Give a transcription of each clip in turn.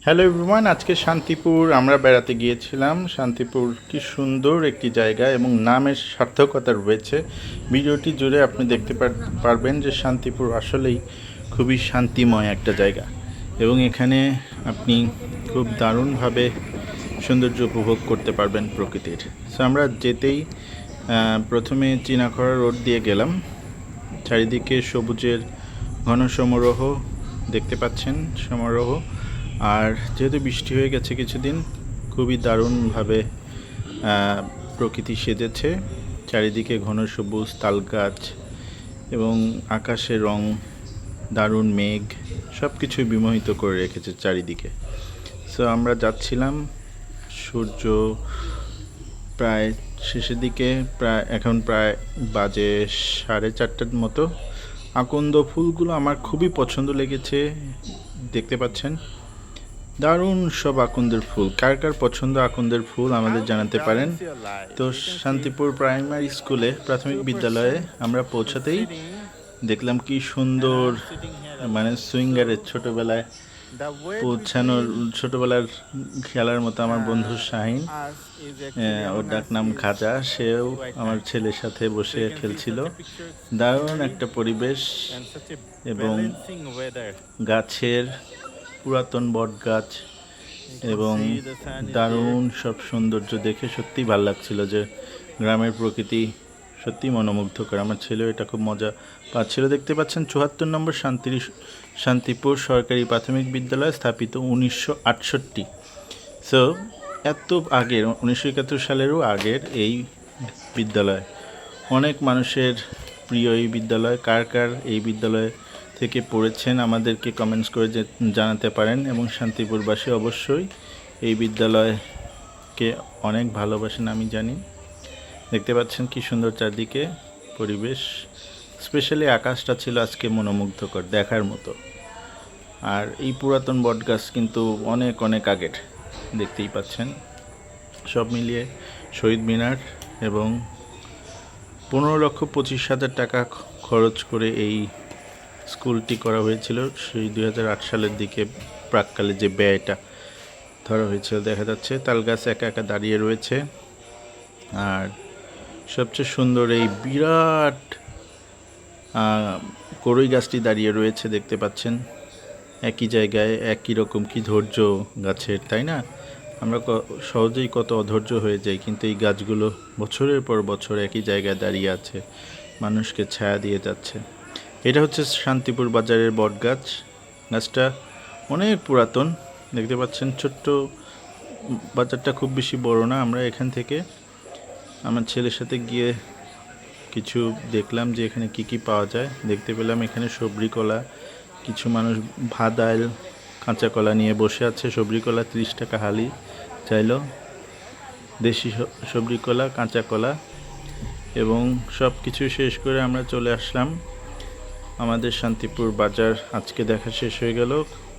Hello everyone, আজকে শান্তিপুর আমরা বেড়াতে গিয়েছিলাম। শান্তিপুর কি সুন্দর একটি জায়গা এবং নামের সার্থকতা রয়েছে। ভিডিওটি জুড়ে আপনি দেখতে পারবেন যে শান্তিপুর আসলেই খুবই শান্তিময় একটা জায়গা এবং এখানে আপনি খুব দারুণভাবে সৌন্দর্য উপভোগ করতে পারবেন প্রকৃতির। সো আমরা যেতেই প্রথমে চীনাখড়া রোড দিয়ে গেলাম। চারিদিকে সবুজের ঘন সমারোহ দেখতে পাচ্ছেন, সমারোহ। আর যেহেতু বৃষ্টি হয়ে গেছে কিছুদিন, খুবই দারুণভাবে প্রকৃতি সেজেছে। চারিদিকে ঘন সবুজ তাল গাছ এবং আকাশের রং, দারুণ মেঘ, সব কিছুই বিমোহিত করে রেখেছে চারিদিকে। সো আমরা যাচ্ছিলাম, সূর্য প্রায় শেষের দিকে, এখন প্রায় বাজে 4:30টার মতো। আকন্দ ফুলগুলো আমার খুবই পছন্দ লেগেছে, দেখতে পাচ্ছেন দারুণ সব আকন্দের ফুল। কার কার পছন্দ আকন্দের ফুল আমাদের জানাতে পারেন। তো শান্তিপুর প্রাইমারি স্কুলে, প্রাথমিক বিদ্যালয়ে আমরা পৌঁছাতেই দেখলাম কি সুন্দর, মানে সুইঙ্গারের ছোটবেলায় পৌঁছানোর, ছোটবেলার খেলার মতো। আমার বন্ধু শাহিন, ওর ডাক নাম খাজা, সেও আমার ছেলের সাথে বসে খেলছিল। দারুণ একটা পরিবেশ এবং গাছের, পুরাতন বট গাছ এবং দারুণ সব সৌন্দর্য দেখে সত্যিই ভালো লাগছিল যে গ্রামের প্রকৃতি সত্যি মনোমুগ্ধকর। আমার ছেলেও এটা খুব মজা পাচ্ছিল। দেখতে পাচ্ছেন 74 নম্বর শান্তিপুর সরকারি প্রাথমিক বিদ্যালয়, স্থাপিত 1968। সো এত আগের, 1971 সালেরও আগের এই বিদ্যালয়। অনেক মানুষের প্রিয় এই বিদ্যালয়। কার কার এই বিদ্যালয়ে থেকে পড়েছেন আমাদেরকে কমেন্টস করে জানাতে পারেন। এবং শান্তিপুরবাসী অবশ্যই এই বিদ্যালয়কে অনেক ভালোবাসেন, আমি জানি। দেখতে পাচ্ছেন কি সুন্দর চারদিকে পরিবেশ। স্পেশালি আকাশটা ছিল আজকে মনোমুগ্ধকর, দেখার মতো। আর এই পুরাতন বটগাছ কিন্তু অনেক অনেক আগের, দেখতেই পাচ্ছেন। সব মিলিয়ে শহীদ মিনার এবং 15,25,000 টাকা খরচ করে এই স্কুলটি করা হয়েছিল। সেই 2008 সালের দিকে, প্রাককালে যে ব্যয়টা ধরা হয়েছিল দেখা যাচ্ছে। তালগাছ একা একা দাঁড়িয়ে রয়েছে। আর সবচেয়ে সুন্দর এই বিরাট কড়ই গাছটি দাঁড়িয়ে রয়েছে, দেখতে পাচ্ছেন। একই জায়গায় একই রকম, কি ধৈর্য গাছের, তাই না? আমরা সহজেই কত অধৈর্য হয়ে যাই, কিন্তু এই গাছগুলো বছরের পর বছর একই জায়গায় দাঁড়িয়ে আছে, মানুষকে ছায়া দিয়ে যাচ্ছে। এটা হচ্ছে শান্তিপুর বাজারের বট গাছ। গাছটা অনেক পুরাতন, দেখতে পাচ্ছেন। ছোট্ট বাজারটা খুব বেশি বড় না। আমরা এখান থেকে আমার ছেলের সাথে গিয়ে কিছু দেখলাম যে এখানে কি কি পাওয়া যায়। দেখতে পেলাম এখানে সবরি কলা, কিছু মানুষ ভাত ডাল কাঁচা কলা নিয়ে বসে আছে। সবরি কলা 30 টাকা হালি চাইলো, দেশি সবরি কলা, কাঁচা কলা। এবং সব কিছু শেষ করে আমরা চলে আসলাম। আমাদের শান্তিপুর বাজার আজকে দেখা শেষ হয়ে গেল।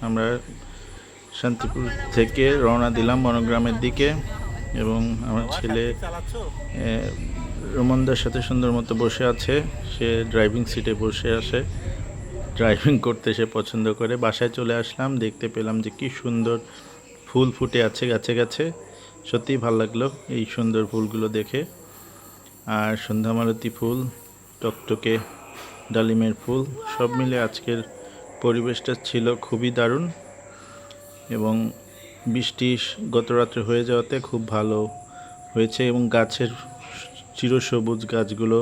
আমরা শান্তিপুর থেকে রওনা দিলাম বনগ্রামের দিকে। এবং আমার ছেলে রোমনদার সাথে সুন্দর মতো বসে আছে। সে ড্রাইভিং সিটে বসে আসে, ড্রাইভিং করতে সে পছন্দ করে। বাসায় চলে আসলাম, দেখতে পেলাম যে কি সুন্দর ফুল ফুটে আছে গাছে গাছে। সত্যিই ভালো লাগলো এই সুন্দর ফুলগুলো দেখে। আর সন্ধ্যামালতী ফুল, টকটকে ডালিমের ফুল, সব মিলে আজকের পরিবেশটা ছিল খুবই দারুণ। এবং বৃষ্টি গত রাত্রে হয়ে যাওয়াতে খুব ভালো হয়েছে। এবং গাছের চিরসবুজ গাছগুলো,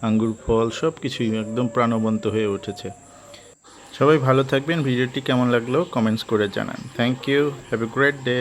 আঙ্গুর ফল, সব কিছুই একদম প্রাণবন্ত হয়ে উঠেছে। সবাই ভালো থাকবেন। ভিডিওটি কেমন লাগলো কমেন্টস করে জানান। Thank you, have a great day.